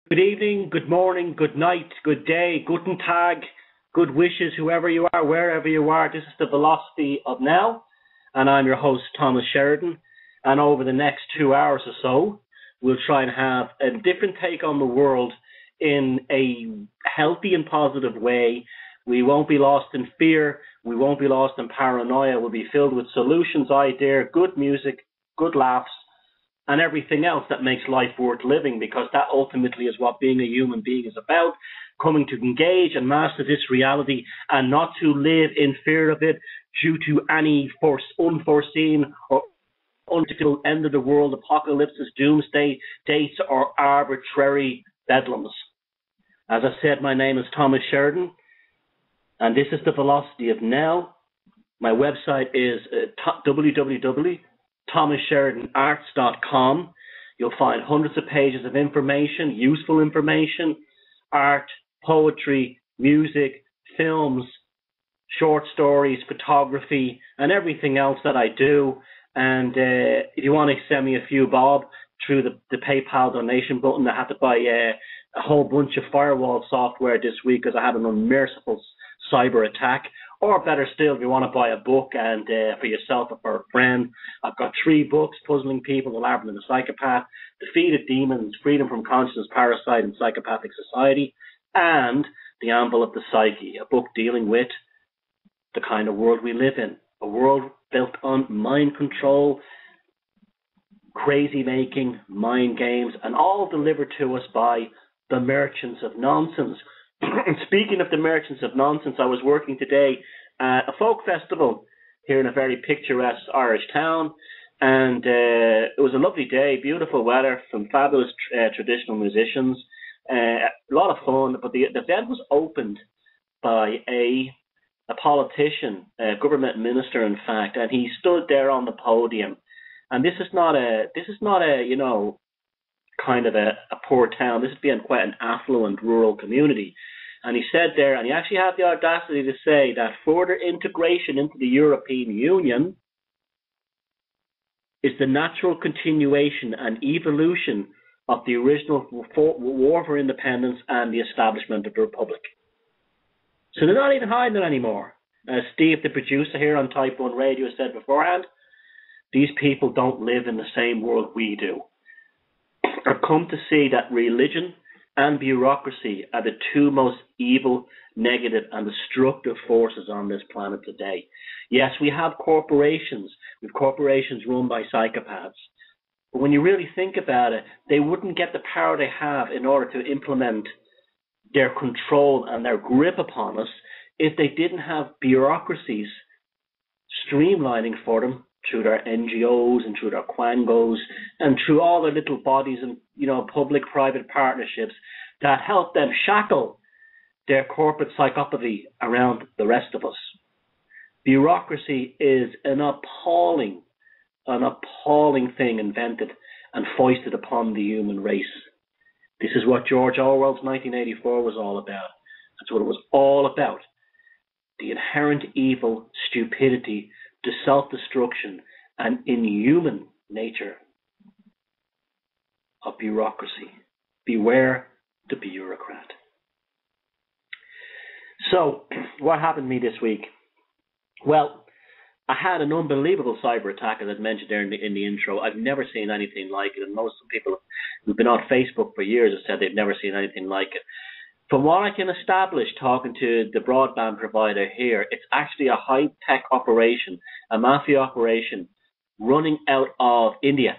Good evening, good morning, good night, good day, guten tag, good wishes, whoever you are, wherever you are. This is the Velocity of Now, and I'm your host, Thomas Sheridan. And over the next 2 hours or so, we'll try and have a different take on the world in a healthy and positive way. We won't be lost in fear. We won't be lost in paranoia. We'll be filled with solutions, ideas, good music, good laughs, and everything else that makes life worth living, because that ultimately is what being a human being is about, coming to engage and master this reality and not to live in fear of it due to any unforeseen or unpredictable end of the world apocalypses, doomsday dates, or arbitrary bedlams. As I said, my name is Thomas Sheridan, and this is the Velocity of Now. My website is www.thomassheridanarts.com. You'll find hundreds of pages of information, useful information, art, poetry, music, films, short stories, photography, and everything else that I do. And if you want to send me a few bob through the PayPal donation button, I had to buy a whole bunch of firewall software this week because I had an unmerciful cyber attack. Or better still, if you want to buy a book and for yourself or for a friend, I've got 3 books: Puzzling People, The Labyrinth and the Psychopath, Defeated Demons, Freedom from Consciousness, Parasite and Psychopathic Society, and The Anvil of the Psyche, a book dealing with the kind of world we live in, a world built on mind control, crazy making, mind games, and all delivered to us by the merchants of nonsense. Speaking of the merchants of nonsense, I was working today at a folk festival here in a very picturesque Irish town, and it was a lovely day, beautiful weather, some fabulous traditional musicians, a lot of fun. But the event was opened by a politician, a government minister, in fact, and he stood there on the podium. And this is not a kind of a poor town. This is being quite an affluent rural community. And he said there, and he actually had the audacity to say that further integration into the European Union is the natural continuation and evolution of the original war for independence and the establishment of the Republic. So they're not even hiding it anymore. As Steve, the producer here on Type 1 Radio, said beforehand, these people don't live in the same world we do. I've come to see that religion and bureaucracy are the 2 most evil, negative, and destructive forces on this planet today. Yes, we have corporations. We have corporations run by psychopaths. But when you really think about it, they wouldn't get the power they have in order to implement their control and their grip upon us if they didn't have bureaucracies streamlining for them through their NGOs and through their quangos and through all their little bodies and, public-private partnerships that help them shackle their corporate psychopathy around the rest of us. Bureaucracy is an appalling thing invented and foisted upon the human race. This is what George Orwell's 1984 was all about. That's what it was all about. The inherent evil, stupidity, the self-destruction and inhuman nature of bureaucracy. Beware the bureaucrat. So, what happened to me this week? Well, I had an unbelievable cyber attack, as I mentioned there in the intro. I've never seen anything like it, and most people who've been on Facebook for years have said they've never seen anything like it. From what I can establish talking to the broadband provider here, it's actually a high-tech operation, a mafia operation running out of India.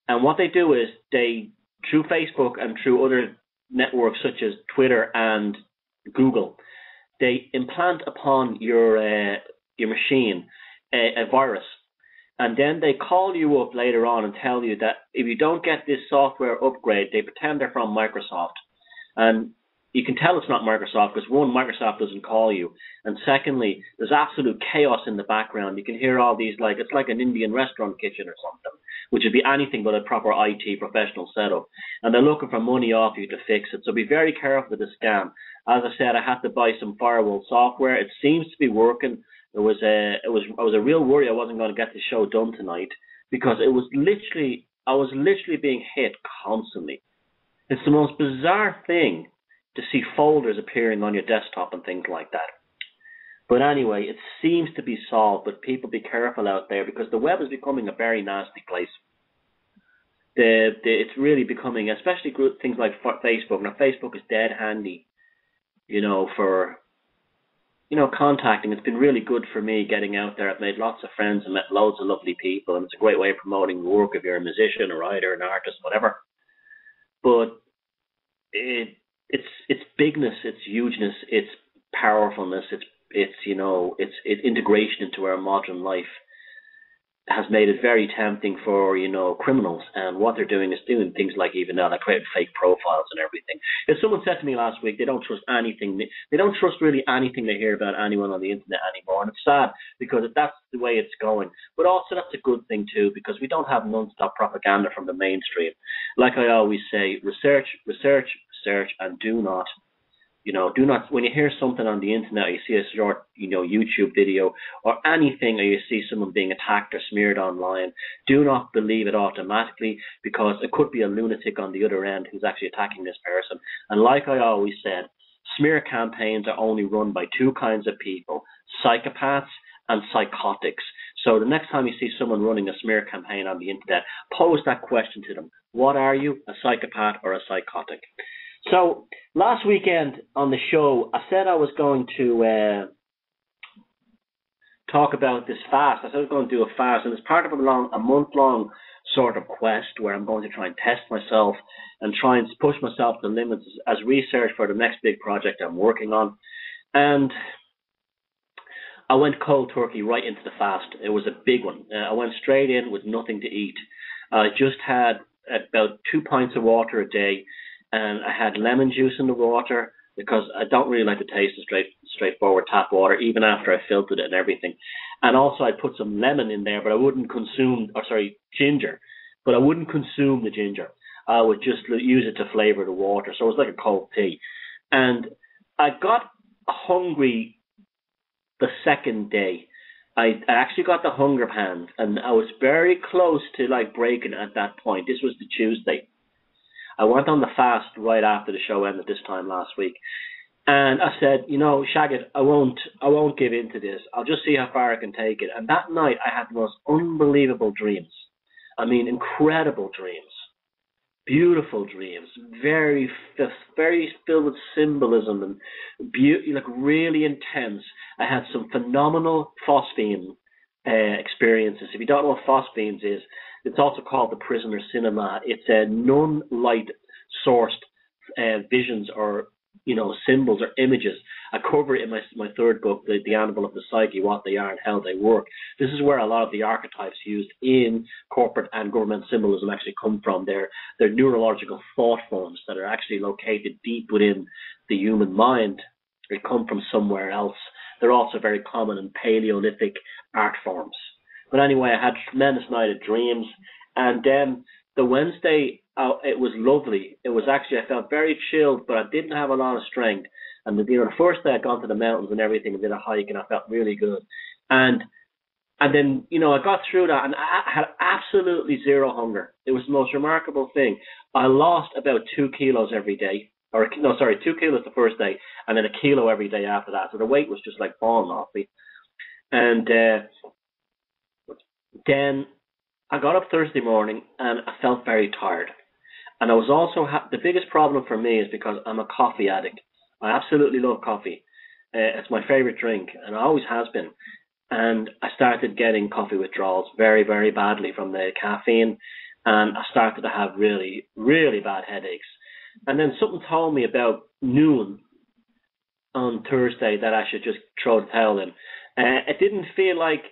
And what they do is they, through Facebook and through other networks such as Twitter and Google, they implant upon your machine a virus. And then they call you up later on and tell you that if you don't get this software upgrade, they pretend they're from Microsoft. And you can tell it's not Microsoft because, one, Microsoft doesn't call you. And secondly, there's absolute chaos in the background. You can hear all these, it's like an Indian restaurant kitchen or something, which would be anything but a proper IT professional setup. And they're looking for money off you to fix it. So be very careful with the scam. As I said, I had to buy some firewall software. It seems to be working. I was a real worry I wasn't going to get the show done tonight because I was literally being hit constantly. It's the most bizarre thing to see folders appearing on your desktop and things like that. But anyway, it seems to be solved, but people be careful out there because the web is becoming a very nasty place. It's really becoming, especially things like Facebook. Now, Facebook is dead handy, for, contacting. It's been really good for me getting out there. I've made lots of friends and met loads of lovely people, and it's a great way of promoting the work if you're a musician, a writer, an artist, whatever. But its bigness, its hugeness, its powerfulness, its integration into our modern life has made it very tempting for, criminals. And what they're doing is doing things like even now, they're creating fake profiles and everything. If someone said to me last week, they don't trust anything. They don't trust really anything they hear about anyone on the internet anymore. And it's sad because that's the way it's going. But also that's a good thing too, because we don't have non-stop propaganda from the mainstream. Like I always say, research, and do not, when you hear something on the internet, or you see a short, YouTube video or anything, or you see someone being attacked or smeared online, do not believe it automatically, because it could be a lunatic on the other end who's actually attacking this person. And like I always said, smear campaigns are only run by two kinds of people, psychopaths and psychotics. So the next time you see someone running a smear campaign on the internet, pose that question to them. What are you, a psychopath or a psychotic? So last weekend on the show, I said I was going to talk about this fast. I said I was going to do a fast, and it's part of a month-long sort of quest where I'm going to try and test myself and try and push myself to the limits as research for the next big project I'm working on. And I went cold turkey right into the fast. It was a big one. I went straight in with nothing to eat. I just had about 2 pints of water a day, and I had lemon juice in the water because I don't really like the taste of straightforward tap water, even after I filtered it and everything. And also I put some lemon in there, but I wouldn't ginger, but I wouldn't consume the ginger. I would just use it to flavor the water. So it was like a cold tea. And I got hungry the second day. I actually got the hunger pangs, and I was very close to breaking at that point. This was the Tuesday. I went on the fast right after the show ended this time last week. And I said, Shagget, I won't give in to this. I'll just see how far I can take it. And that night I had the most unbelievable dreams. I mean, incredible dreams. Beautiful dreams. Very filled with symbolism and really intense. I had some phenomenal phosphene experiences. If you don't know what phosphenes is, it's also called the prisoner cinema. It's a non-light sourced visions or symbols or images. I cover it in my third book, the Animal of the Psyche, what they are and how they work. This is where a lot of the archetypes used in corporate and government symbolism actually come from. They're neurological thought forms that are actually located deep within the human mind. They come from somewhere else. They're also very common in Paleolithic art forms. But anyway, I had a tremendous night of dreams. And then the Wednesday, it was lovely. It was actually, I felt very chilled, but I didn't have a lot of strength. And the first day I'd gone to the mountains and everything and did a hike, and I felt really good. And then, I got through that, and I had absolutely zero hunger. It was the most remarkable thing. I lost about 2 kilos every day. 2 kilos the first day, and then 1 kilo every day after that. So the weight was just falling off me. And then I got up Thursday morning, and I felt very tired. And I was also, the biggest problem for me is because I'm a coffee addict. I absolutely love coffee. It's my favorite drink, and it always has been. And I started getting coffee withdrawals very, very badly from the caffeine, and I started to have really, really bad headaches. And then something told me about noon on Thursday that I should just throw the towel in. It didn't feel like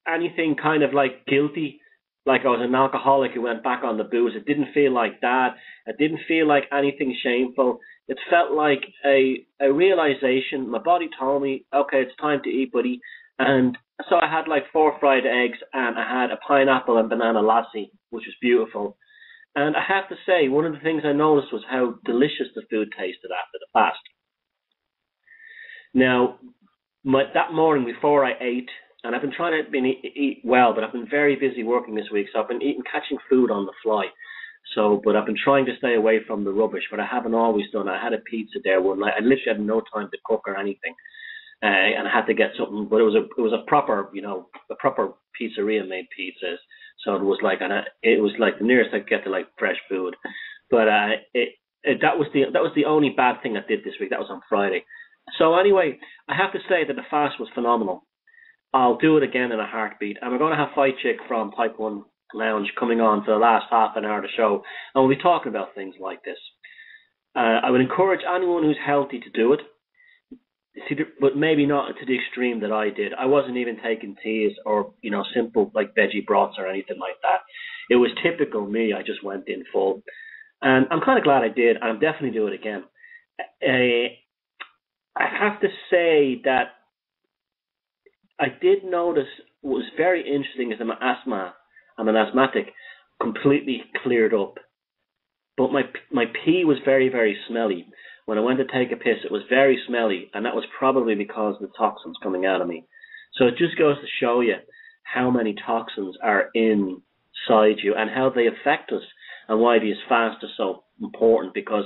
anything kind of guilty, like I was an alcoholic who went back on the booze. It didn't feel like that. It didn't feel like anything shameful. It felt like a realization. My body told me, okay, it's time to eat, buddy. And so I had 4 fried eggs, and I had a pineapple and banana lassi, which was beautiful. And I have to say, one of the things I noticed was how delicious the food tasted after the fast. Now, that morning before I ate, and I've been trying to eat well, but I've been very busy working this week, so I've been catching food on the fly. So, but I've been trying to stay away from the rubbish, but I haven't always done. I had a pizza there one night. I literally had no time to cook or anything, and I had to get something. But it was a proper, a proper pizzeria made pizzas. So it was like, it was like the nearest I could get to like fresh food. But that was the only bad thing I did this week. That was on Friday. So anyway, I have to say that the fast was phenomenal. I'll do it again in a heartbeat. And we're going to have Fight Chick from Type 1 Lounge coming on for the last half an hour of the show. And we'll be talking about things like this. I would encourage anyone who's healthy to do it. But maybe not to the extreme that I did. I wasn't even taking teas or, simple like veggie broths or anything like that. It was typical me. I just went in full. And I'm kind of glad I did. And I'm definitely do it again. I have to say that I did notice what was very interesting is that I'm an asthmatic, completely cleared up. But my pee was very, very smelly. When I went to take a piss, it was very smelly, and that was probably because of the toxins coming out of me. So it just goes to show you how many toxins are inside you and how they affect us and why these fasts are so important because,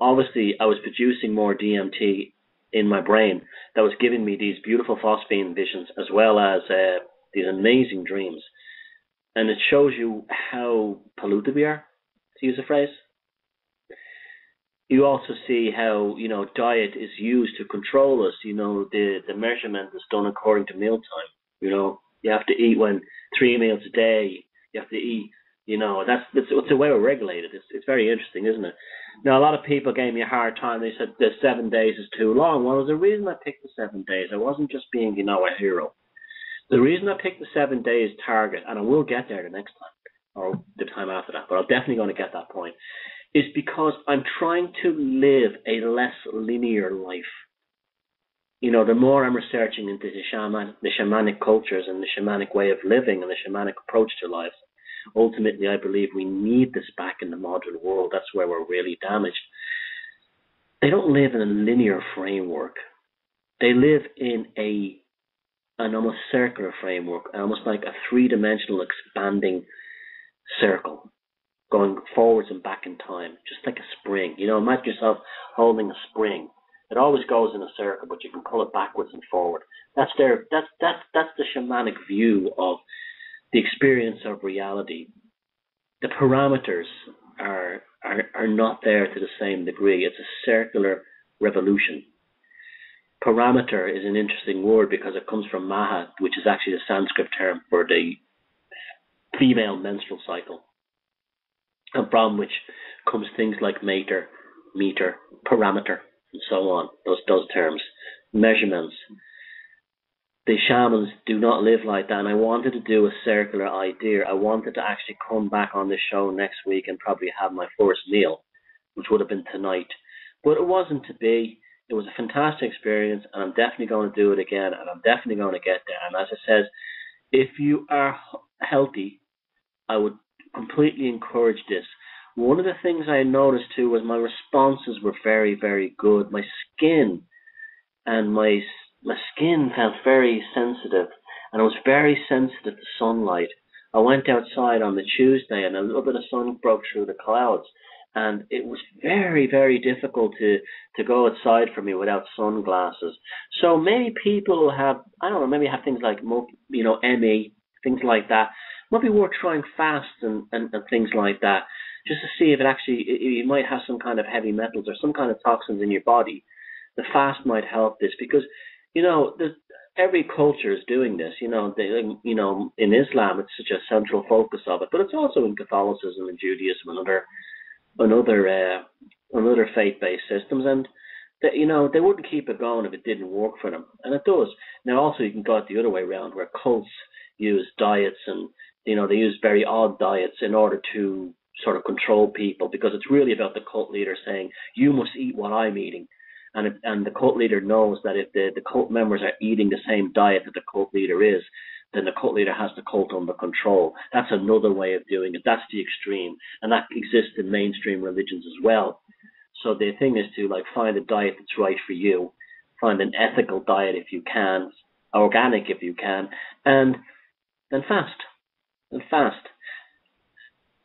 obviously I was producing more DMT in my brain that was giving me these beautiful phosphine visions as well as these amazing dreams. And it shows you how polluted we are, to use a phrase. You also see how, diet is used to control us. The measurement is done according to mealtime. You have to eat 3 meals a day. You have to eat, that's the way we're regulated. It's very interesting, isn't it? Now, a lot of people gave me a hard time. They said the 7 days is too long. Well, the reason I picked the 7 days, I wasn't just being, a hero. The reason I picked the 7 days target, and I will get there the next time, or the time after that, but I'm definitely going to get that point, is because I'm trying to live a less linear life. The more I'm researching into the shamanic cultures and the shamanic way of living and the shamanic approach to life, ultimately I believe we need this back in the modern world. That's where we're really damaged. They don't live in a linear framework. They live in an almost circular framework, almost like a three-dimensional expanding circle, going forwards and back in time, just like a spring. Imagine yourself holding a spring. It always goes in a circle, but you can pull it backwards and forward. That's the shamanic view of the experience of reality. The parameters are not there to the same degree. It's a circular revolution. Parameter is an interesting word because it comes from Maha, which is actually the Sanskrit term for the female menstrual cycle, and from which comes things like meter, parameter, and so on. Those terms, measurements. The shamans do not live like that, and I wanted to do a circular idea. I wanted to actually come back on this show next week and probably have my first meal, which would have been tonight. But it wasn't to be. It was a fantastic experience, and I'm definitely going to do it again, and I'm definitely going to get there. And as I said, if you are healthy, I would completely encourage this. One of the things I noticed too was my responses were very, very good. My skin felt very sensitive, and I was very sensitive to sunlight. I went outside on the Tuesday, and a little bit of sun broke through the clouds, and it was very, very difficult to go outside for me without sunglasses. So many people will have, maybe have things like, ME, things like that. Might be worth trying fast and things like that, just to see if you might have some kind of heavy metals or some kind of toxins in your body. The fast might help this because, every culture is doing this. In Islam, it's such a central focus of it, but it's also in Catholicism and Judaism and other faith-based systems, and they wouldn't keep it going if it didn't work for them, and it does. Now, also, you can go it the other way around, where cults use diets and they use very odd diets in order to sort of control people, because it's really about the cult leader saying, you must eat what I'm eating. And the cult leader knows that if the cult members are eating the same diet that the cult leader is, then the cult leader has the cult under control. That's another way of doing it. That's the extreme. And that exists in mainstream religions as well. So the thing is to find a diet that's right for you, find an ethical diet if you can, organic if you can, and then fast.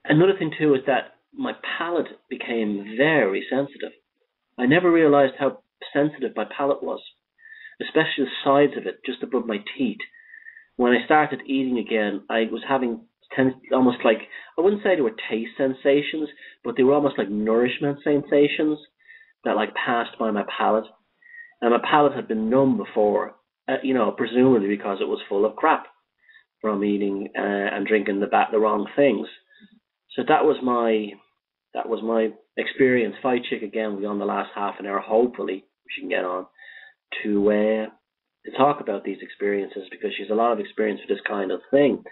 Another thing too is that my palate became very sensitive. I never realized how sensitive my palate was, especially the sides of it, just above my teeth. When I started eating again, I was having almost like, I wouldn't say they were taste sensations, but they were almost like nourishment sensations that like passed by my palate. And my palate had been numb before, presumably because it was full of crap from eating and drinking the wrong things. So that was my experience. Fight Chick again will be on the last half an hour. Hopefully she can get on to talk about these experiences, because she's a lot of experience with this kind of thing.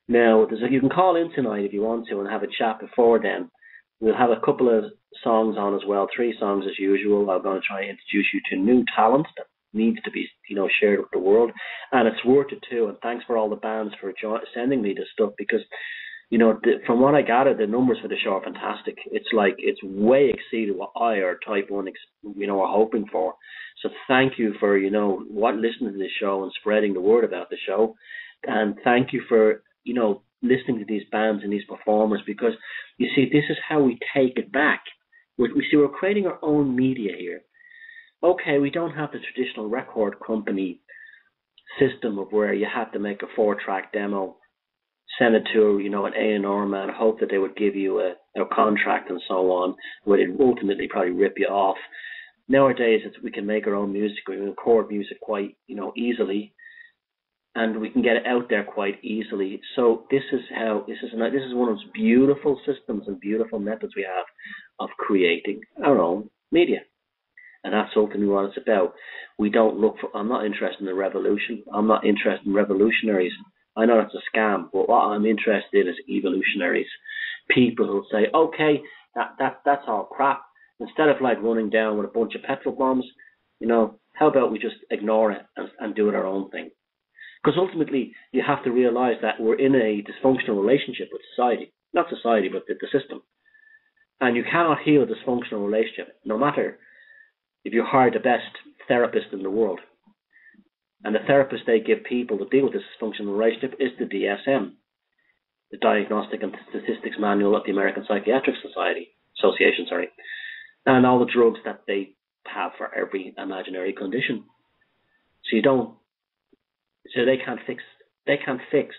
Now, you can call in tonight if you want to and have a chat before then. We'll have a couple of songs on as well, 3 songs as usual. I'm going to try and introduce you to new talent that needs to be, shared with the world, and it's worth it too. And thanks for all the bands for sending me this stuff, because from what I gathered, the numbers for the show are fantastic. It's way exceeded what I or Type 1 are hoping for. So thank you for listening to this show and spreading the word about the show, and thank you for listening to these bands and these performers, because you see, this is how we take it back. We're creating our own media here. Okay, we don't have the traditional record company system of where you have to make a 4-track demo, send it to an A&R man, hope that they would give you a contract and so on, but it ultimately probably rip you off. Nowadays, we can make our own music. We can record music quite easily, and we can get it out there quite easily. So this is one of those beautiful systems and beautiful methods we have of creating our own media. And that's ultimately what it's about. I'm not interested in the revolution. I'm not interested in revolutionaries. I know that's a scam, but what I'm interested in is evolutionaries. People who'll say, okay, that's all crap. Instead of running down with a bunch of petrol bombs, how about we just ignore it and do it our own thing? Because ultimately, you have to realize that we're in a dysfunctional relationship with society. Not society, but the system. And you cannot heal a dysfunctional relationship, no matter if you hire the best therapist in the world. And the therapist they give people to deal with this dysfunctional relationship is the DSM, the Diagnostic and Statistics Manual of the American Psychiatric Association, and all the drugs that they have for every imaginary condition. So they can't fix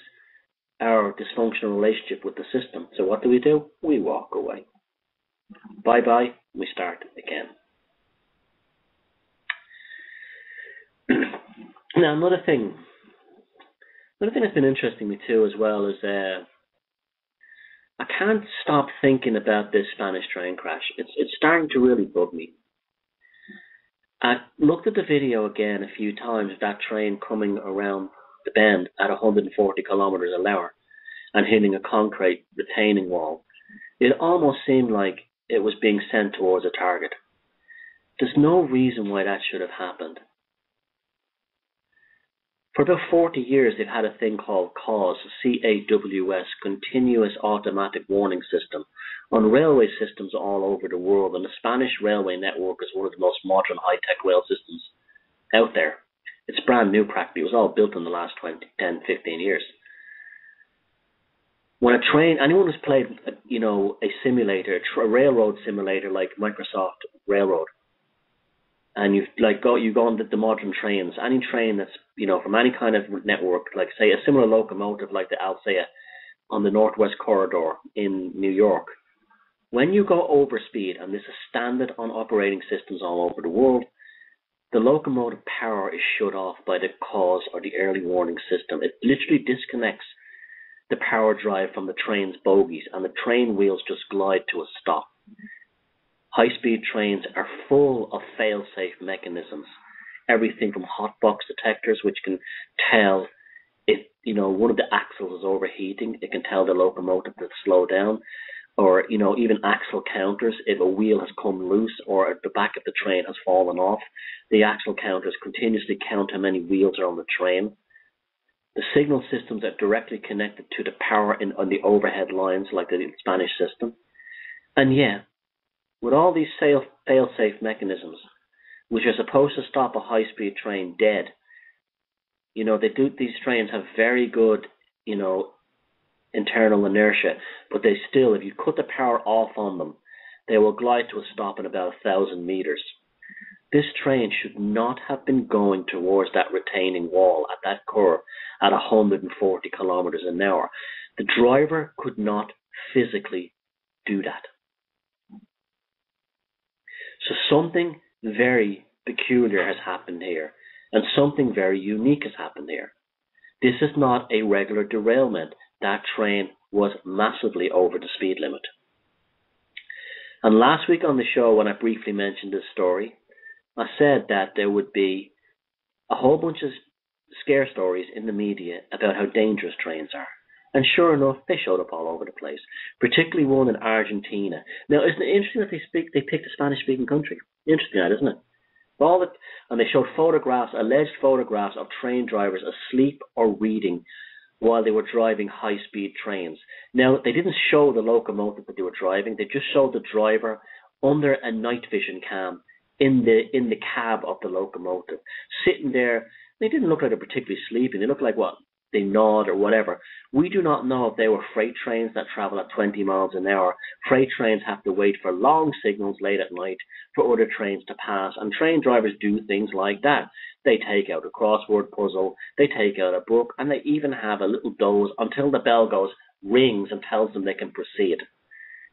our dysfunctional relationship with the system. So what do? We walk away. Bye-bye. We start again. Now, another thing that's been interesting me too as well is I can't stop thinking about this Spanish train crash. It's starting to really bug me. I looked at the video again a few times of that train coming around the bend at 140 kilometers an hour and hitting a concrete retaining wall. It almost seemed like it was being sent towards a target. There's no reason why that should have happened. For about 40 years, they've had a thing called CAWS, C-A-W-S, Continuous Automatic Warning System, on railway systems all over the world. And the Spanish railway network is one of the most modern high-tech rail systems out there. It's brand new practically. It was all built in the last 10, 15 years. When a train, anyone who's played, a simulator, a railroad simulator like Microsoft Railroad, and you go on the modern trains, any train that's, from any kind of network, like say a similar locomotive like the Alsea on the Northwest Corridor in New York, when you go over speed, and this is standard on operating systems all over the world, the locomotive power is shut off by the CAWS or the early warning system. It literally disconnects the power drive from the train's bogies, and the train wheels just glide to a stop. High-speed trains are full of fail-safe mechanisms. Everything from hotbox detectors, which can tell if one of the axles is overheating, it can tell the locomotive to slow down, or even axle counters. If a wheel has come loose or the back of the train has fallen off, the axle counters continuously count how many wheels are on the train. The signal systems are directly connected to the power on the overhead lines, like the Spanish system. And yeah, with all these fail-safe mechanisms, which are supposed to stop a high-speed train dead, these trains have very good, internal inertia, but they still, if you cut the power off on them, they will glide to a stop in about 1,000 meters. This train should not have been going towards that retaining wall at that curve at 140 kilometers an hour. The driver could not physically do that. So something very peculiar has happened here, and something very unique has happened here. This is not a regular derailment. That train was massively over the speed limit. And last week on the show, when I briefly mentioned this story, I said that there would be a whole bunch of scare stories in the media about how dangerous trains are. And sure enough, they showed up all over the place, particularly one in Argentina. Now, isn't it interesting that they picked a Spanish-speaking country? Interesting, that, isn't it? And they showed photographs, alleged photographs of train drivers asleep or reading while they were driving high-speed trains. Now, they didn't show the locomotive that they were driving. They just showed the driver under a night vision cam in the cab of the locomotive, sitting there. They didn't look like they're particularly sleeping. They looked like what? They nod or whatever. We do not know if they were freight trains that travel at 20 miles an hour. Freight trains have to wait for long signals late at night for other trains to pass, and train drivers do things like that. They take out a crossword puzzle, they take out a book, and they even have a little doze until the bell rings and tells them they can proceed.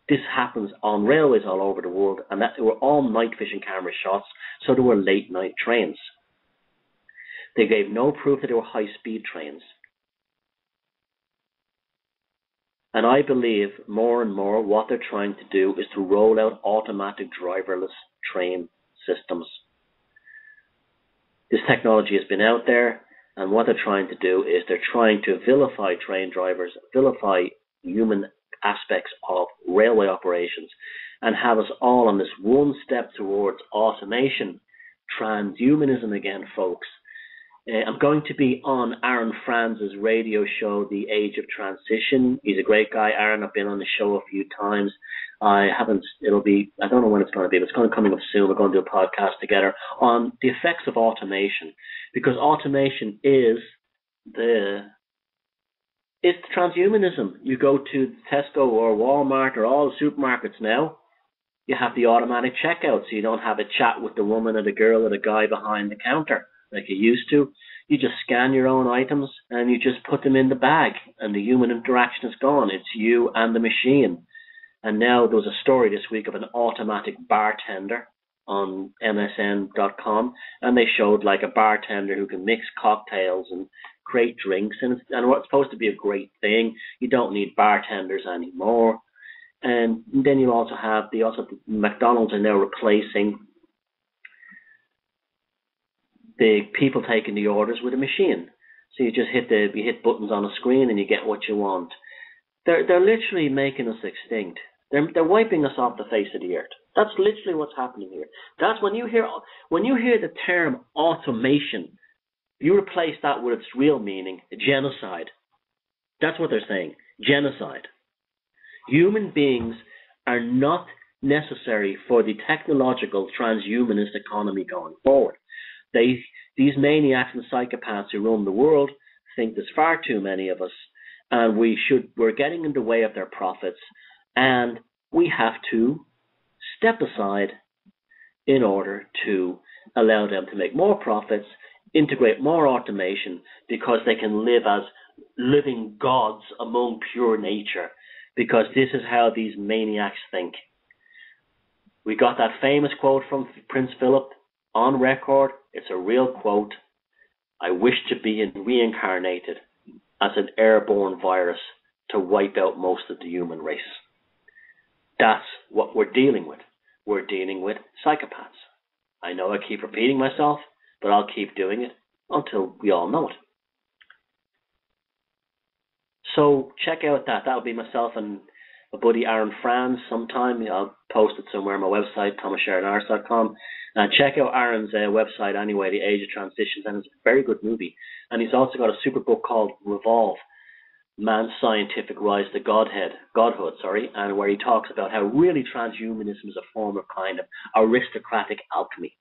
This happens on railways all over the world, and that they were all night vision camera shots, so they were late night trains. They gave no proof that they were high-speed trains. And I believe more and more what they're trying to do is to roll out automatic driverless train systems. This technology has been out there, and what they're trying to do is they're trying to vilify train drivers, vilify human aspects of railway operations, and have us all on this one step towards automation, transhumanism again, folks. I'm going to be on Aaron Franz's radio show, The Age of Transition. He's a great guy, Aaron. I've been on the show a few times. I don't know when it's going to be, but it's going to be coming up soon. We're going to do a podcast together on the effects of automation, because automation is it's transhumanism. You go to Tesco or Walmart or all the supermarkets now, you have the automatic checkout, so you don't have a chat with the woman or the girl or the guy behind the counter like you used to. You just scan your own items and you just put them in the bag, and the human interaction is gone. It's you and the machine. And now there was a story this week of an automatic bartender on MSN.com, and they showed like a bartender who can mix cocktails and create drinks, and what's supposed to be a great thing. You don't need bartenders anymore. And then you also have McDonald's are now replacing the people taking the orders with a machine. So you just hit buttons on a screen and you get what you want. They're literally making us extinct. They're wiping us off the face of the earth. That's literally what's happening here. That's when you hear the term automation, you replace that with its real meaning, genocide. That's what they're saying, genocide. Human beings are not necessary for the technological transhumanist economy going forward. These maniacs and psychopaths who run the world think there's far too many of us, and we're getting in the way of their profits, and we have to step aside in order to allow them to make more profits, integrate more automation, because they can live as living gods among pure nature, because this is how these maniacs think. We got that famous quote from Prince Philip on record. It's a real quote. I wish to be reincarnated as an airborne virus to wipe out most of the human race. That's what we're dealing with. We're dealing with psychopaths. I know I keep repeating myself, but I'll keep doing it until we all know it. So check out that. That'll be myself and my buddy Aaron Franz sometime. I'll post it somewhere on my website, thomassheridanarts.com. And check out Aaron's website anyway, The Age of Transitions, and it's a very good movie. And he's also got a super book called Revolve, Man's Scientific Rise to Godhood, and where he talks about how really transhumanism is a form of kind of aristocratic alchemy.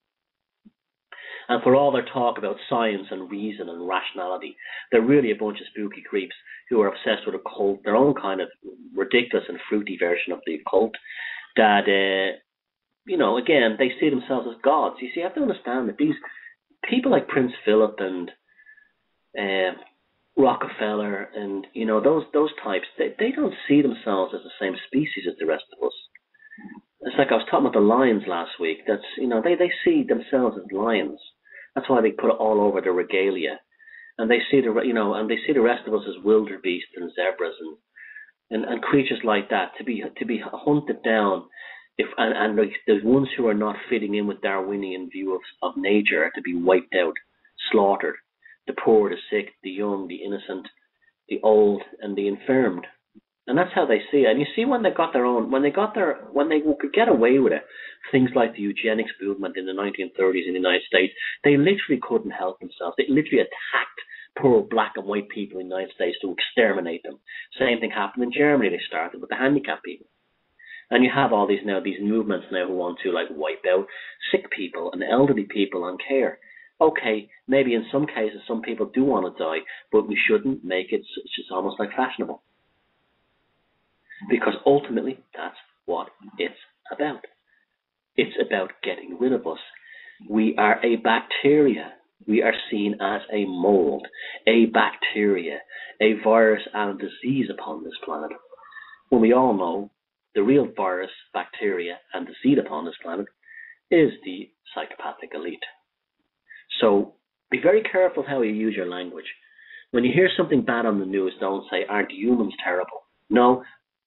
And for all their talk about science and reason and rationality, they're really a bunch of spooky creeps who are obsessed with a cult, their own kind of ridiculous and fruity version of the occult, that, again, they see themselves as gods. You see, you have to understand that these people like Prince Philip and Rockefeller and, those types, they don't see themselves as the same species as the rest of us. It's like I was talking about the lions last week. That's, they see themselves as lions. That's why they put it all over their regalia. And they see the rest of us as wildebeests and zebras and creatures like that to be hunted down. And the ones who are not fitting in with Darwinian view of nature are to be wiped out, slaughtered. The poor, the sick, the young, the innocent, the old, and the infirmed. And that's how they see it. And you see, when they could get away with it, things like the eugenics movement in the 1930s in the United States, they literally couldn't help themselves. They literally attacked poor black and white people in the United States to exterminate them. Same thing happened in Germany. They started with the handicapped people. And you have all these movements now who want to wipe out sick people and elderly people on care. Okay, maybe in some cases some people do want to die, but we shouldn't make it. It's just almost like fashionable. Because ultimately, that's what it's about. It's about getting rid of us. We are a bacteria. We are seen as a mold, a bacteria, a virus and a disease upon this planet. When we all know the real virus, bacteria, and disease upon this planet is the psychopathic elite. So be very careful how you use your language. When you hear something bad on the news, don't say, aren't humans terrible? No.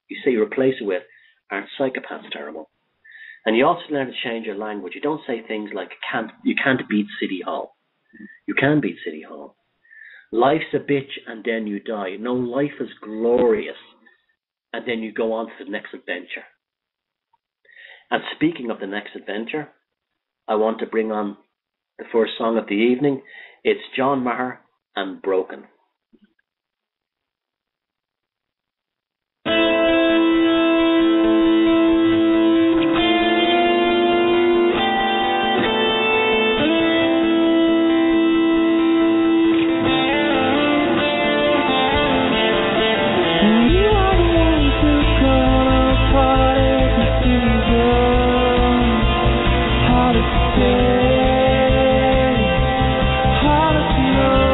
You say, you replace it with, aren't psychopaths terrible? And you also learn to change your language. You don't say things like, you can't beat City Hall. You can beat City Hall. Life's a bitch and then you die. No, life is glorious. And then you go on to the next adventure. And speaking of the next adventure, I want to bring on the first song of the evening. It's John Maher and Broken. Hard to know.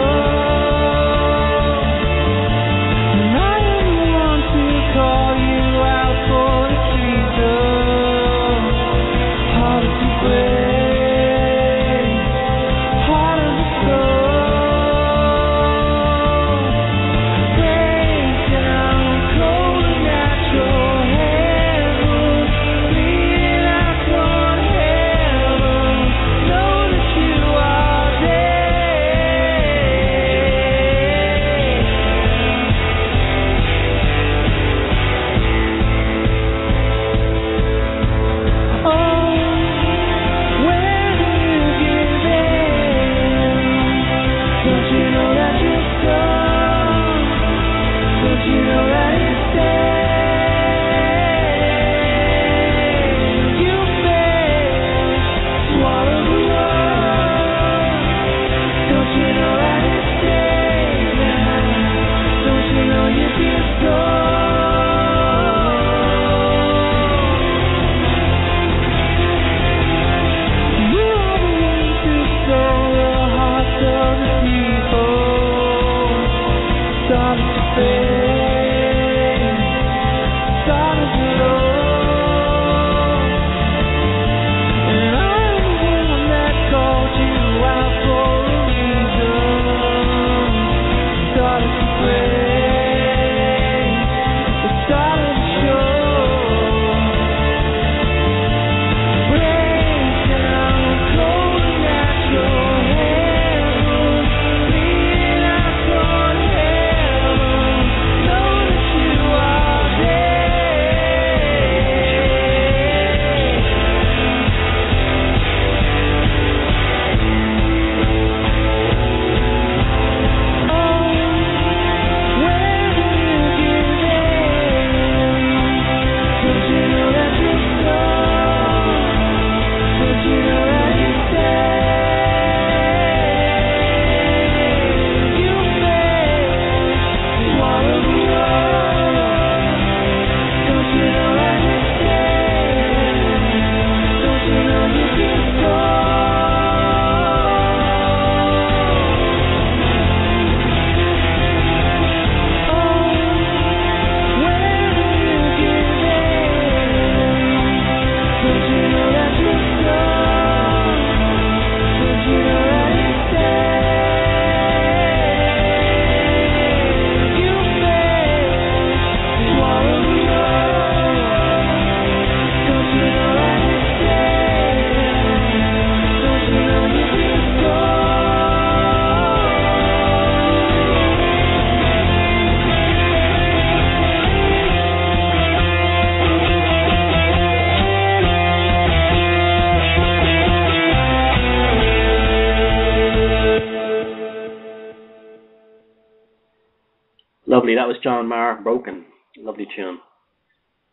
Lovely. That was John Marr, Broken. Lovely tune.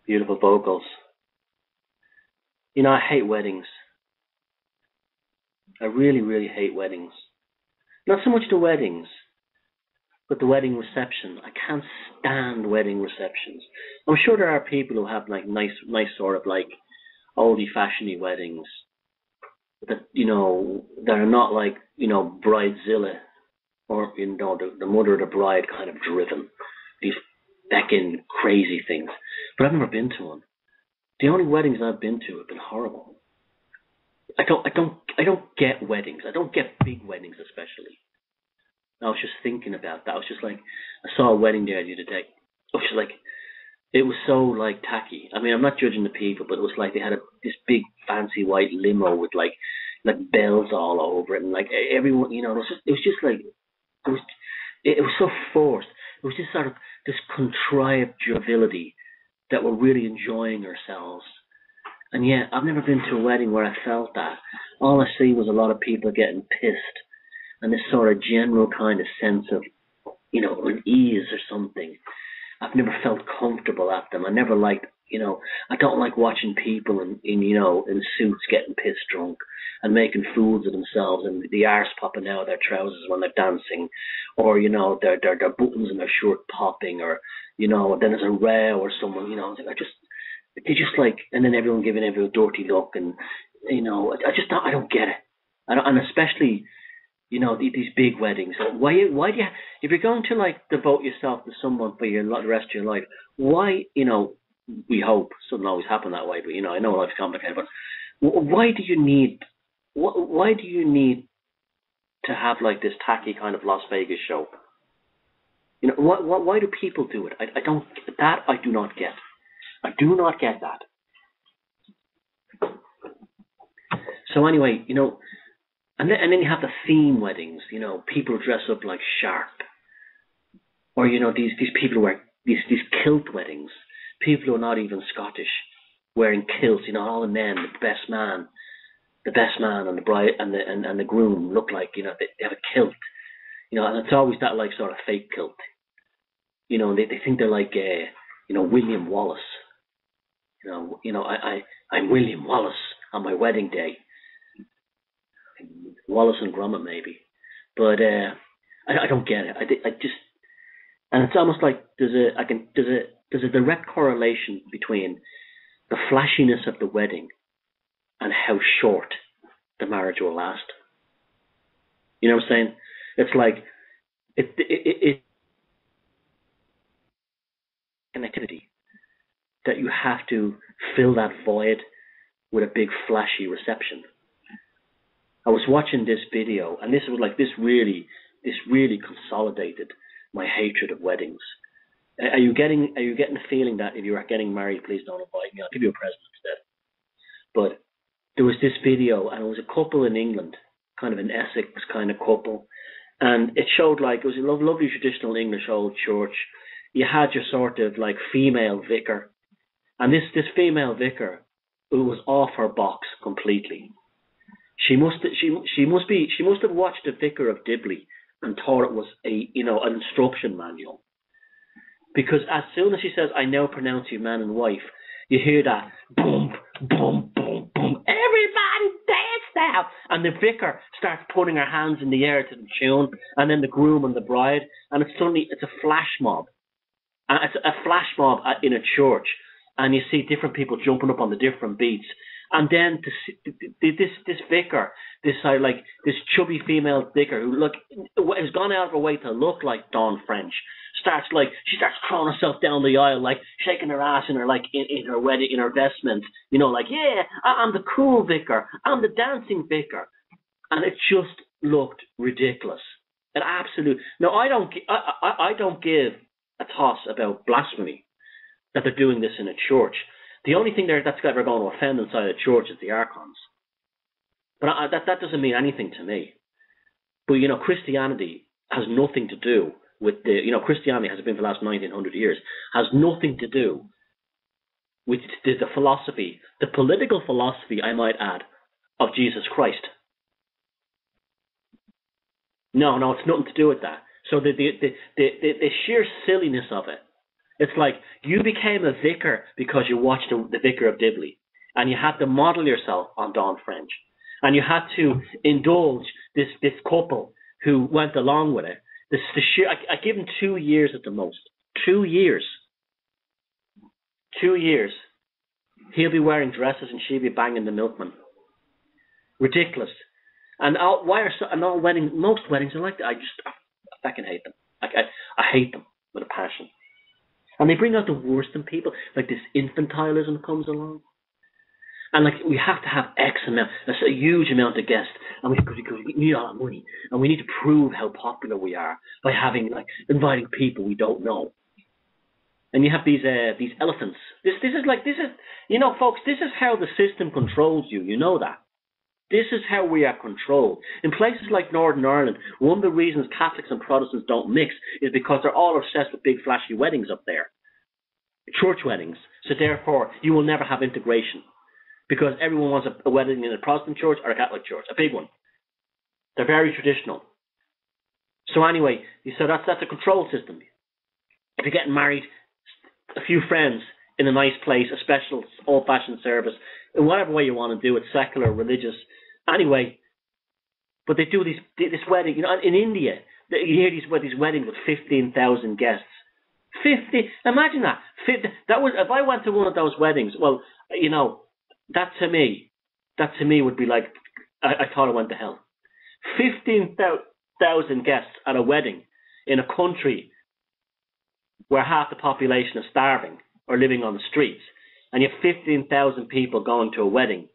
Beautiful vocals. You know, I hate weddings. I really, really hate weddings. Not so much the weddings, but the wedding reception. I can't stand wedding receptions. I'm sure there are people who have like nice sort of like oldie-fashionedy weddings that, you know, that are not like, you know, bridezilla or, you know, the mother of the bride kind of driven. These becking crazy things. But I've never been to one. The only weddings I've been to have been horrible. I don't get weddings. I don't get big weddings, especially. I was just thinking about that. I was just like, I saw a wedding there the other day. I was just like, it was so like tacky. I mean, I'm not judging the people, but it was like they had this big fancy white limo with like bells all over it, and like everyone, you know, it was just like, it was so forced. It was just sort of this contrived joviality that we're really enjoying ourselves. And yet, I've never been to a wedding where I felt that. All I see was a lot of people getting pissed, and this sort of general kind of sense of, you know, unease or something. I've never felt comfortable at them. I never liked, you know, I don't like watching people in you know, in suits getting pissed drunk and making fools of themselves and the arse popping out of their trousers when they're dancing, or, you know, their buttons in their shirt popping, or, you know, then there's a row or someone, you know, they just like, and then everyone giving everyone a dirty look, and, you know, I don't get it. And especially, you know, these big weddings. Why do you, if you're going to like devote yourself to someone for the rest of your life, why, you know, we hope it doesn't always happen that way, but, you know, I know life's complicated, but why do you need to have like this tacky kind of Las Vegas show? You know, why do people do it? I do not get. I do not get that. So anyway, you know, and then you have the theme weddings. You know, people dress up like Sharp, or, you know, these people wear these kilt weddings. People who are not even Scottish wearing kilts. You know, all the men, the best man and the bride and the groom look like, you know, they have a kilt. You know, and it's always that like sort of fake kilt. You know, and they think they're like you know, William Wallace. You know, I'm William Wallace on my wedding day. Wallace and Gromit maybe, but I don't get it. I just, and it's almost like there's a direct correlation between the flashiness of the wedding and how short the marriage will last. You know what I'm saying? It's like it connectivity that you have to fill that void with a big flashy reception. I was watching this video, and this really consolidated my hatred of weddings. Are you getting the feeling that if you are getting married, please don't invite me? I'll give you a present instead. But there was this video, and it was a couple in England, kind of an Essex kind of couple, and it showed like, it was a lovely traditional English old church. You had your sort of like female vicar, and this female vicar, who was off her box completely. She must have watched The Vicar of Dibley and thought it was an instruction manual. Because as soon as she says, "I now pronounce you man and wife," you hear that boom, boom, boom, boom. Everybody dance now, and the vicar starts putting her hands in the air to the tune, and then the groom and the bride, and it's a flash mob, and it's a flash mob in a church, and you see different people jumping up on the different beats. And then this vicar, this chubby female vicar who has gone out of her way to look like Dawn French, starts throwing herself down the aisle, like shaking her ass in her in her wedding, in her vestments, you know, like, yeah, I'm the cool vicar, I'm the dancing vicar, and it just looked ridiculous. An absolute. No, I don't give a toss about blasphemy that they're doing this in a church. The only thing that's ever going to offend inside a church is the archons. But that doesn't mean anything to me. But, you know, Christianity has nothing to do with Christianity has been for the last 1900 years, has nothing to do with the philosophy, the political philosophy, I might add, of Jesus Christ. No, it's nothing to do with that. So the sheer silliness of it. It's like you became a vicar because you watched the Vicar of Dibley, and you had to model yourself on Dawn French, and you had to indulge this couple who went along with it. I give him 2 years at the most. 2 years. 2 years. He'll be wearing dresses and she'll be banging the milkman. Ridiculous. And most weddings are like that. I fucking hate them. I hate them with a passion. And they bring out the worst in people, like this infantilism comes along. And like we have to have a huge amount of guests, and we need a lot of money, and we need to prove how popular we are by inviting people we don't know. And you have these elephants. This is folks. This is how the system controls you. You know that. This is how we are controlled. In places like Northern Ireland, one of the reasons Catholics and Protestants don't mix is because they're all obsessed with big flashy weddings up there. Church weddings. So therefore, you will never have integration. Because everyone wants a wedding in a Protestant church or a Catholic church, a big one. They're very traditional. So anyway, so that's a control system. If you're getting married, a few friends in a nice place, a special old-fashioned service, in whatever way you want to do it, secular, religious. Anyway, but they do this wedding. You know, in India, you hear these weddings with 15,000 guests. 50. Imagine that. That was if I went to one of those weddings. Well, you know, that to me would be like I thought I went to hell. 15,000 guests at a wedding in a country where half the population is starving or living on the streets, and you have 15,000 people going to a wedding,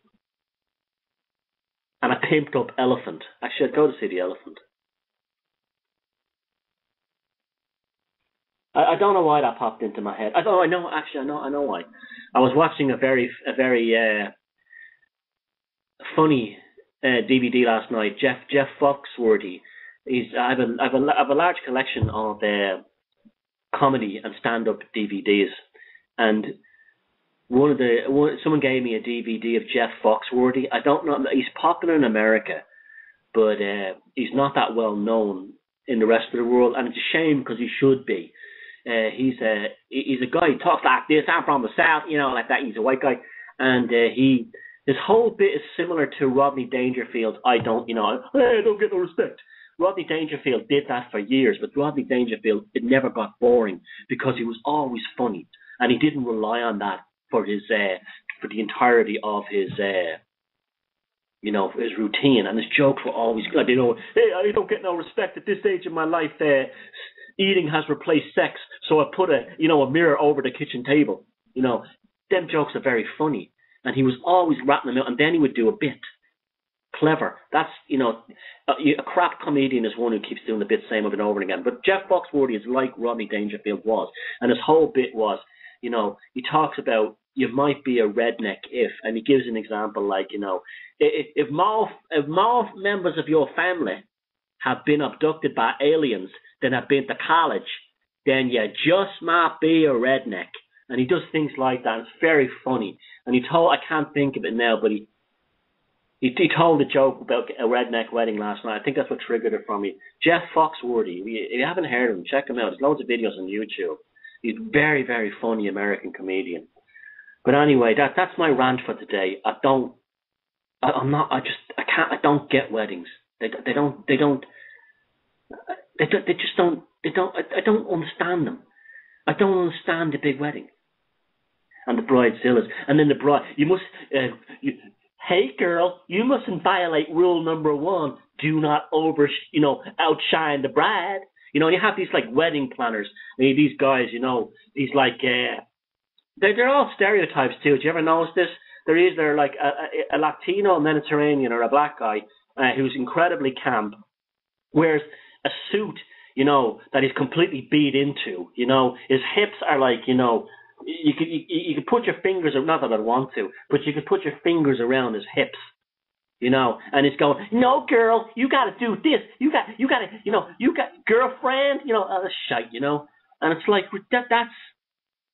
and a pimped up elephant. Actually, I'd go to see the elephant. I don't know why that popped into my head. I know why. I was watching a very funny DVD last night. Jeff Foxworthy. I have a large collection of comedy and stand-up DVDs, and someone gave me a DVD of Jeff Foxworthy. I don't know. He's popular in America, but he's not that well known in the rest of the world, and it's a shame because he should be. He's a guy who talks like this. I'm from the South, you know, like that. He's a white guy, and his whole bit is similar to Rodney Dangerfield. I don't get no respect. Rodney Dangerfield did that for years, but Rodney Dangerfield, it never got boring because he was always funny, and he didn't rely on that for the entirety of his his routine, and his jokes were always good. Hey, I don't get no respect at this stage of my life. Eating has replaced sex, so I put a mirror over the kitchen table. You know, them jokes are very funny, and he was always ratting them out, and then he would do a bit. Clever. That's, a crap comedian is one who keeps doing the bit same over and over again. But Jeff Foxworthy is like Rodney Dangerfield was, and his whole bit was, he talks about you might be a redneck and he gives an example like, if more members of your family have been abducted by aliens than have been to college, then you just might be a redneck. And he does things like that. It's very funny. And I can't think of it now, but he told a joke about a redneck wedding last night. I think that's what triggered it for me. Jeff Foxworthy. If you haven't heard of him, check him out. There's loads of videos on YouTube. He's a very, very funny American comedian. But anyway, that's my rant for today. I don't get weddings. I don't understand them. I don't understand the big wedding. And the bridezillas. And then the bride, hey girl, you mustn't violate rule number 1. Do not outshine the bride. You have these like wedding planners. These guys, these like, they're all stereotypes too. Do you ever notice this? They're like a Latino Mediterranean or a black guy who's incredibly camp, wears a suit, that he's completely beat into. His hips are like, you could put your fingers, not that I'd want to, but you could put your fingers around his hips, and it's going, no girl, you got to do this, you got girlfriend, shite, and it's like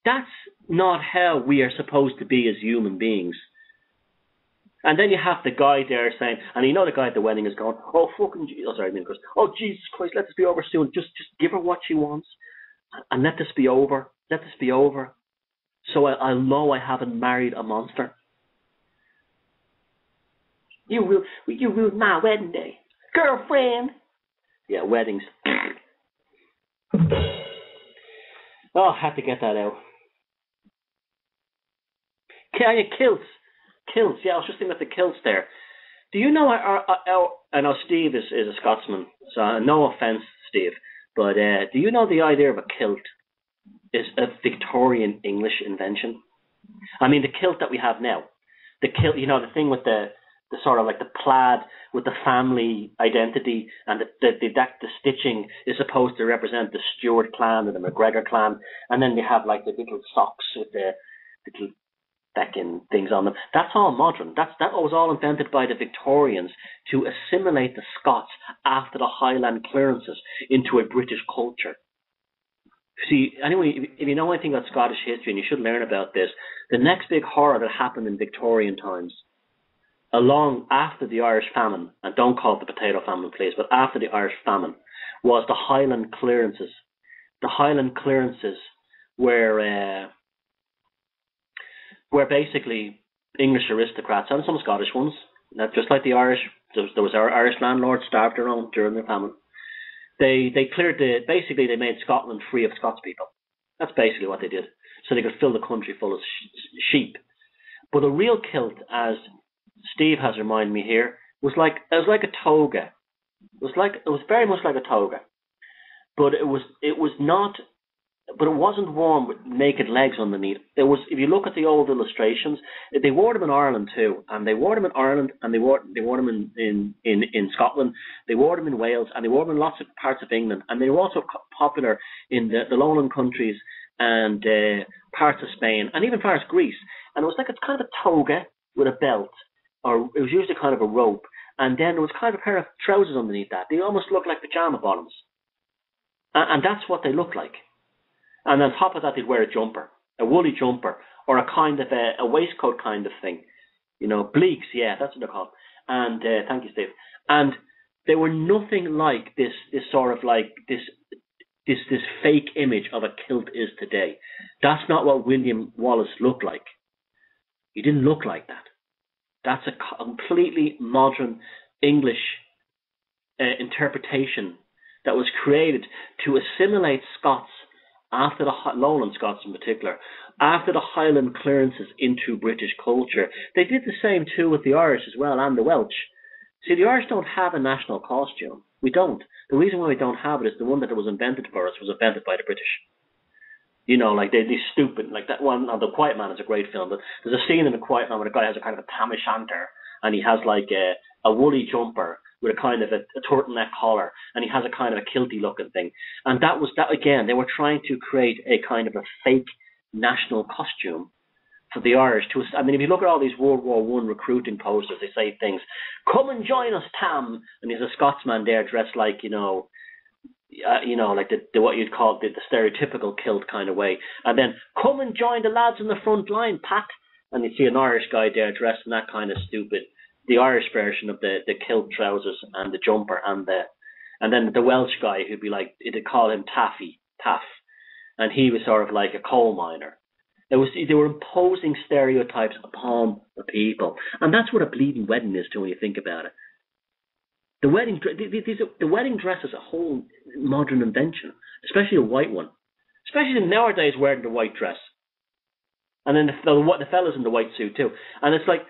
that's not how we are supposed to be as human beings. And then you have the guy there saying, and you know the guy at the wedding is going, oh fucking Jesus, oh Jesus Christ, let this be over soon. Just give her what she wants, and let this be over. Let this be over, so I'll know I haven't married a monster. You ruined my wedding day, girlfriend. Yeah, weddings. Oh, I had to get that out. Kilts. Yeah, I was just thinking about the kilts there. Do you know? I know Steve is a Scotsman, so no offense, Steve, but do you know the idea of a kilt is a Victorian English invention? I mean, the kilt that we have now, the kilt, you know, the thing with the sort of like the plaid with the family identity, and the stitching is supposed to represent the Stuart clan or the McGregor clan, and then they have like the little socks with the little becking things on them. That's all modern. That was all invented by the Victorians to assimilate the Scots after the Highland clearances into a British culture. See, anyway, if you know anything about Scottish history, and you should learn about this, the next big horror that happened in Victorian times, along after the Irish famine, and don't call it the potato famine, please, but after the Irish famine, was the Highland clearances. The Highland clearances were basically English aristocrats and some Scottish ones, just like the Irish. There was our Irish landlords starved around during the famine. They cleared basically they made Scotland free of Scots people. That's basically what they did, so they could fill the country full of sheep. But a real kilt, as Steve has reminded me here, was like a toga. It was very much like a toga, but it wasn't worn with naked legs underneath. There was, if you look at the old illustrations, they wore them in Ireland too, and they wore them in Ireland, and they wore them in Scotland, they wore them in Wales, and they wore them in lots of parts of England, and they were also popular in the lowland countries and parts of Spain, and even parts of Greece. And it was like a kind of a toga with a belt, or it was usually kind of a rope, and then there was kind of a pair of trousers underneath that. They almost looked like pajama bottoms, and that's what they looked like. And on top of that, they'd wear a jumper, a woolly jumper, or a kind of a waistcoat kind of thing. You know, bleaks, yeah, that's what they're called. And thank you, Steve. And they were nothing like this sort of like this fake image of a kilt is today. That's not what William Wallace looked like. He didn't look like that. That's a completely modern English interpretation that was created to assimilate Scots after the Lowland Scots in particular, after the Highland clearances into British culture. They did the same too with the Irish as well, and the Welsh. See, the Irish don't have a national costume. We don't. The reason why we don't have it is the one that was invented for us was invented by the British. You know, like they're stupid, like that one. The Quiet Man is a great film, but there's a scene in The Quiet Man where the guy has a kind of a tam o' shanter, and he has like a woolly jumper with a kind of a turtleneck collar, and he has a kind of a kilty looking thing. And that again, they were trying to create a kind of a fake national costume for the Irish. I mean, if you look at all these World War I recruiting posters, they say things, come and join us, Tam, and there's a Scotsman there dressed like, like the what you'd call the stereotypical kilt kind of way, and then come and join the lads in the front line, Pat, and you see an Irish guy there dressed in that kind of stupid, the Irish version of the kilt trousers and the jumper, and then the Welsh guy who'd be like, they'd call him Taff, and he was sort of like a coal miner. They were imposing stereotypes upon the people, and that's what a bleeding wedding is too when you think about it. The wedding dress is a whole modern invention, especially a white one, especially nowadays wearing the white dress, and then the fellas in the white suit too, and it's like.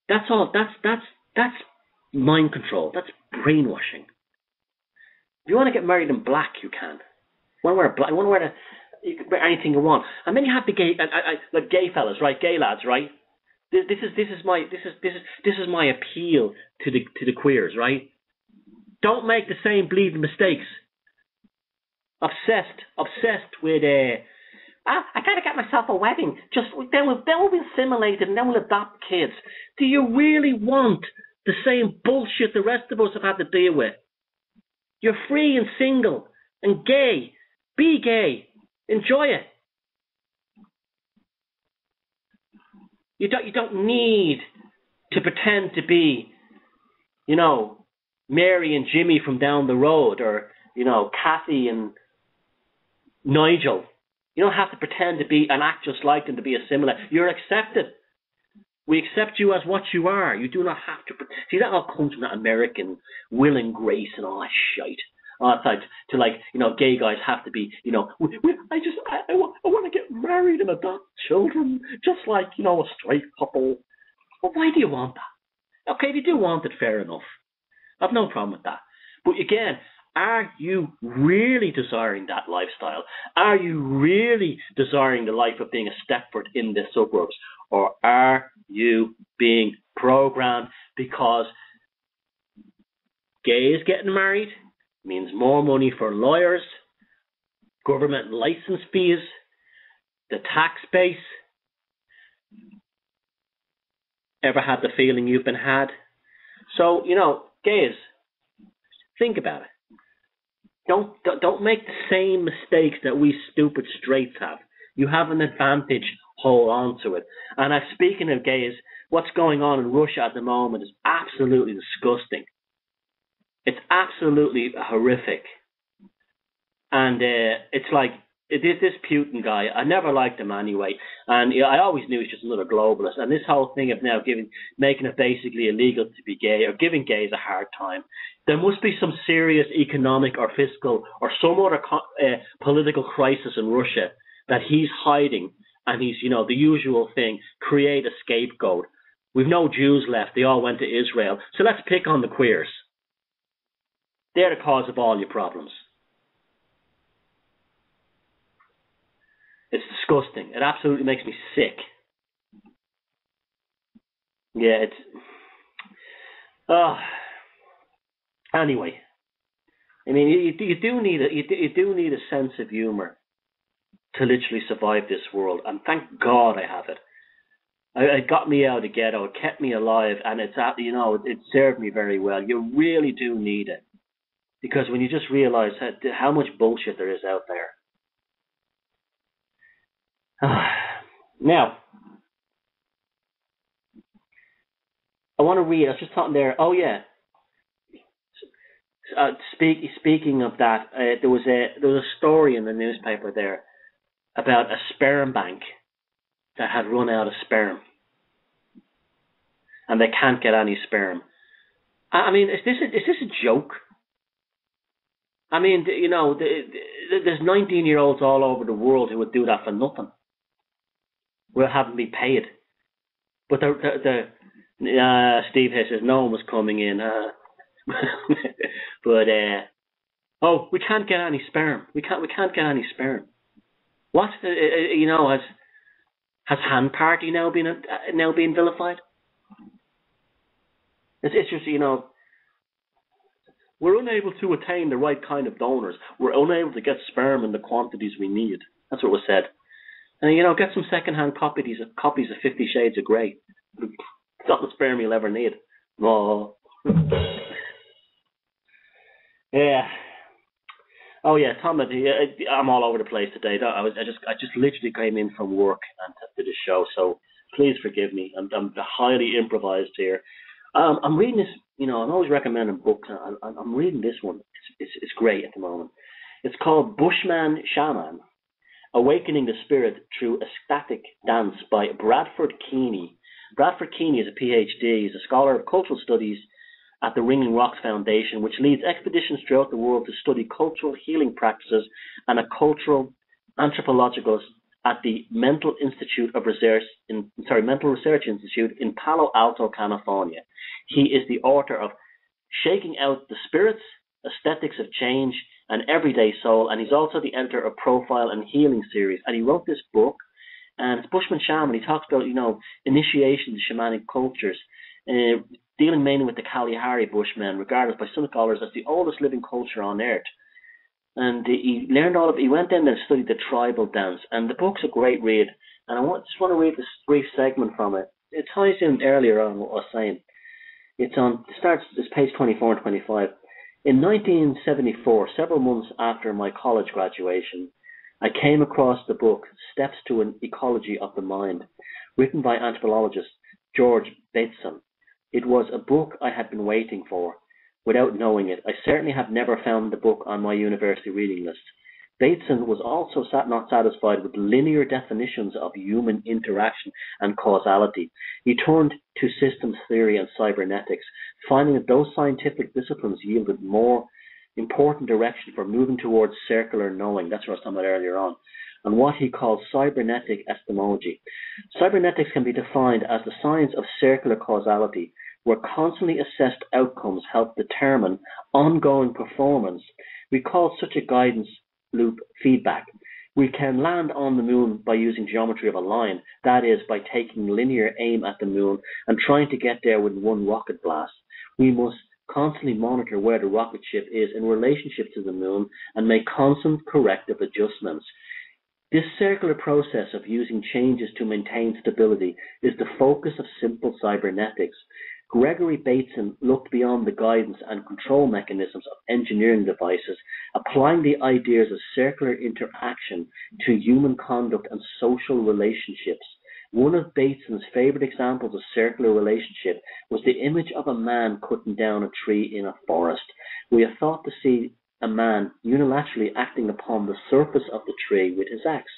That's all. That's mind control. That's brainwashing. If you want to get married in black, you can. You want to wear black. You can wear anything you want. And then you have the gay, like gay fellas, right? Gay lads, right? This is my appeal to the queers, right? Don't make the same bleeding mistakes. Obsessed with I gotta get myself a wedding. Then we'll be assimilated and then we'll adopt kids. Do you really want the same bullshit the rest of us have had to deal with? You're free and single and gay. Be gay. Enjoy it. You don't need to pretend to be, you know, Mary and Jimmy from down the road, or, you know, Kathy and Nigel. You don't have to pretend to be and act just like them to be assimilate. You're accepted. We accept you as what you are. You do not have to. See, that all comes from that American will and grace and all that shite. All that side to, like, you know, gay guys have to be, you know, I want to get married and adopt children, just like, you know, a straight couple. Well, why do you want that? Okay, if you do want it, fair enough. I've no problem with that. But again, are you really desiring that lifestyle? Are you really desiring the life of being a Stepford in the suburbs? Or are you being programmed because gays getting married means more money for lawyers, government license fees, the tax base? Ever had the feeling you've been had? So, you know, gays, think about it. Don't make the same mistakes that we stupid straights have. You have an advantage. Hold on to it. And speaking of gays, what's going on in Russia at the moment is absolutely disgusting. It's absolutely horrific. And it's like, this Putin guy, I never liked him anyway. And I always knew he was just another globalist. And this whole thing of now making it basically illegal to be gay, or giving gays a hard time, there must be some serious economic or fiscal or some other political crisis in Russia that he's hiding. And he's, you know, the usual thing, create a scapegoat. We've no Jews left. They all went to Israel. So let's pick on the queers. They're the cause of all your problems. It's disgusting. It absolutely makes me sick. Yeah, it's... Anyway. I mean, you do need a sense of humor to literally survive this world. And thank God I have it. It got me out of the ghetto. It kept me alive. And it's, you know, it served me very well. You really do need it. Because when you just realize how much bullshit there is out there. Now, I want to read. I was just talking there. Oh yeah. Speaking of that, there was a story in the newspaper there about a sperm bank that had run out of sperm, and they can't get any sperm. I mean, is this a joke? I mean, you know, there's 19-year-olds all over the world who would do that for nothing. We'll have them be paid. But Steve Hay says no one was coming in. But we can't get any sperm. We can't get any sperm. What's the you know, has hand party now been vilified? It's just, you know, we're unable to attain the right kind of donors. We're unable to get sperm in the quantities we need. That's what was said. And, you know, get some second-hand copies of 50 Shades of Grey. It's not the sperm you'll ever need. Oh. Yeah. Oh yeah, Tom. I'm all over the place today. I just literally came in from work and did a show. So please forgive me. I'm highly improvised here. I'm reading this. You know, I'm always recommending books. I'm reading this one. It's great at the moment. It's called Bushman Shaman: Awakening the Spirit Through Ecstatic Dance by Bradford Keeney. Bradford Keeney is a PhD. He's a scholar of cultural studies at the Ringling Rocks Foundation, which leads expeditions throughout the world to study cultural healing practices, and a cultural anthropologist at the Mental Research Institute in Palo Alto, California. He is the author of Shaking Out the Spirits, Aesthetics of Change, and Everyday Soul, and he's also the editor of Profile and Healing series. And he wrote this book, and it's Bushman Shaman. He talks about, you know, initiation to shamanic cultures, dealing mainly with the Kalahari Bushmen, regarded by some scholars as the oldest living culture on Earth. And he learned all of it. He went in and studied the tribal dance, and the book's a great read. And I just want to read this brief segment from it. It ties in earlier on what I was saying. It's page 24 and 25. In 1974, several months after my college graduation, I came across the book Steps to an Ecology of the Mind, written by anthropologist George Bateson. It was a book I had been waiting for, without knowing it. I certainly have never found the book on my university reading list. Bateson was also not satisfied with linear definitions of human interaction and causality. He turned to systems theory and cybernetics, finding that those scientific disciplines yielded more important direction for moving towards circular knowing. That's what I was talking about earlier on. And what he called cybernetic epistemology. Cybernetics can be defined as the science of circular causality, where constantly assessed outcomes help determine ongoing performance. We call such a guidance loop feedback. We can land on the moon by using geometry of a line, that is, by taking linear aim at the moon and trying to get there with one rocket blast. We must constantly monitor where the rocket ship is in relationship to the moon and make constant corrective adjustments. This circular process of using changes to maintain stability is the focus of simple cybernetics. Gregory Bateson looked beyond the guidance and control mechanisms of engineering devices, applying the ideas of circular interaction to human conduct and social relationships. One of Bateson's favorite examples of circular relationship was the image of a man cutting down a tree in a forest. We are thought to see a man unilaterally acting upon the surface of the tree with his axe,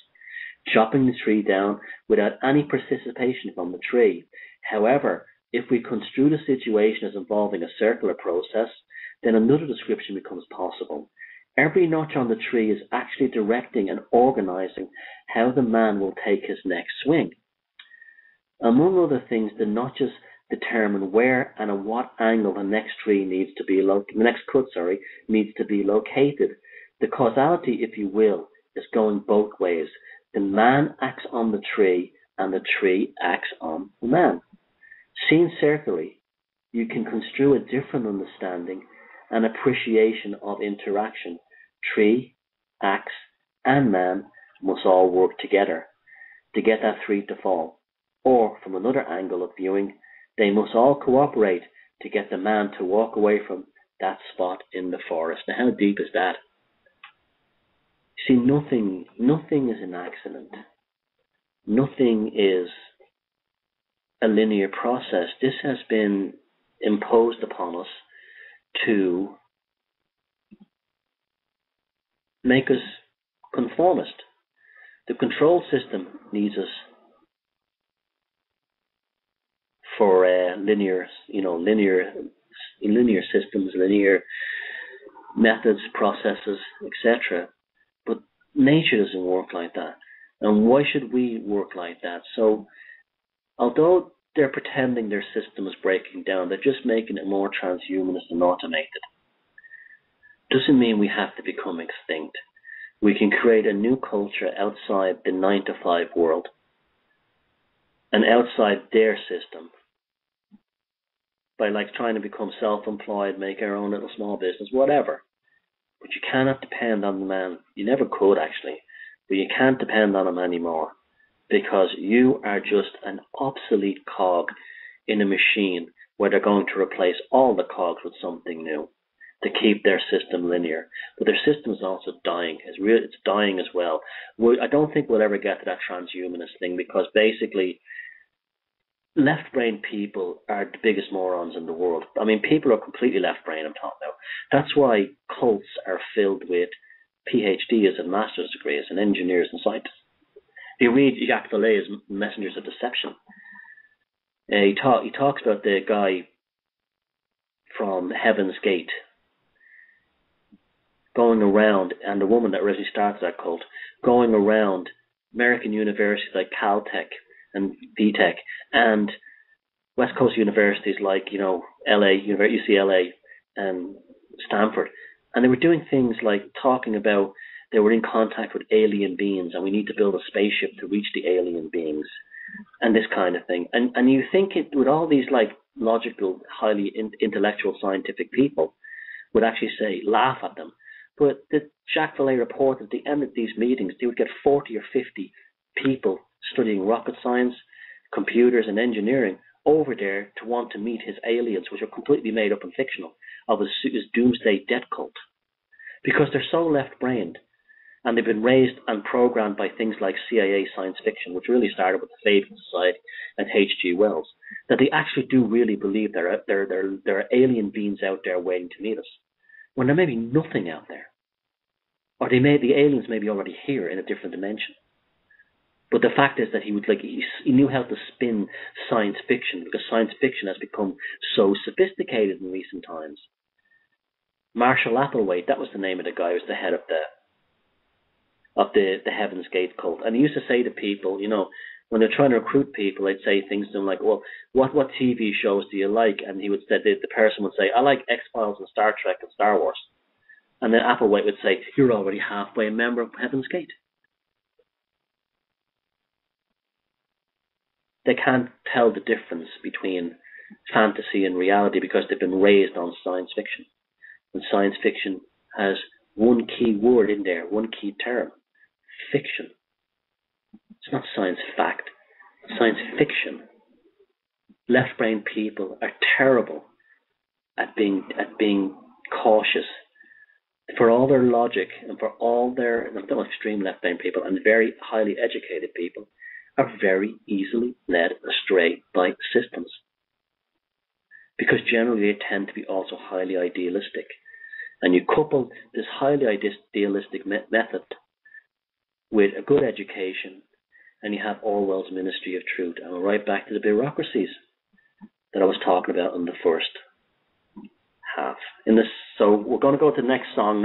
chopping the tree down without any participation from the tree. However, if we construe the situation as involving a circular process, then another description becomes possible. Every notch on the tree is actually directing and organizing how the man will take his next swing. Among other things, the notches determine where and at what angle the next cut needs to be located. The causality, if you will, is going both ways. The man acts on the tree, and the tree acts on the man. Seen circularly, you can construe a different understanding and appreciation of interaction. Tree, axe, and man must all work together to get that tree to fall. Or, from another angle of viewing, they must all cooperate to get the man to walk away from that spot in the forest. Now, how deep is that? See, nothing is an accident. Nothing is a linear process. This has been imposed upon us to make us conformist. The control system needs us for linear systems, linear methods, processes, etc. But nature doesn't work like that. And why should we work like that? So, although they're pretending their system is breaking down, they're just making it more transhumanist and automated. Doesn't mean we have to become extinct. We can create a new culture outside the 9-to-5 world and outside their system by trying to become self-employed, make our own little small business, whatever. But you cannot depend on the man. You never could, actually, but you can't depend on him anymore, because you are just an obsolete cog in a machine where they're going to replace all the cogs with something new to keep their system linear. But their system is also dying. It's dying as well. I don't think we'll ever get to that transhumanist thing, because basically left-brain people are the biggest morons in the world. I mean, people are completely left-brain, I'm talking about. That's why cults are filled with PhDs and master's degrees and engineers and scientists. If you read Jacques Vallée's Messengers of Deception, he talks about the guy from Heaven's Gate going around, and the woman that originally started that cult, going around American universities like Caltech and VTech and West Coast universities like, LA, UCLA and Stanford. And they were doing things like talking about they were in contact with alien beings and we need to build a spaceship to reach the alien beings and this kind of thing. And you think it with all these logical, highly intellectual scientific people would actually laugh at them. But the Jacques Vallée reported at the end of these meetings, they would get 40 or 50 people studying rocket science, computers and engineering over there to want to meet his aliens, which are completely made up and fictional, of his doomsday death cult. Because they're so left-brained. And they've been raised and programmed by things like CIA science fiction, which really started with the Fable Society and H.G. Wells, that they actually do really believe there are alien beings out there waiting to meet us, when there may be nothing out there. Or the aliens may be already here in a different dimension. But the fact is that he knew how to spin science fiction, because science fiction has become so sophisticated in recent times. Marshall Applewhite, that was the name of the guy who was the head of the Heaven's Gate cult. And he used to say to people, when they're trying to recruit people, they'd say things to them like, well, what TV shows do you like? And he would say, the person would say, I like X-Files and Star Trek and Star Wars. And then Applewhite would say, you're already halfway a member of Heaven's Gate. They can't tell the difference between fantasy and reality because they've been raised on science fiction. And science fiction has one key word in there, one key term, fiction. It's not science fact, it's science fiction. Left-brain people are terrible at being cautious. For all their logic and for all their extreme left-brain people and very highly educated people are very easily led astray by systems. Because generally they tend to be also highly idealistic. And you couple this highly idealistic method with a good education, and you have Orwell's Ministry of Truth. And we're right back to the bureaucracies that I was talking about in the first half. So we're going to go to the next song now.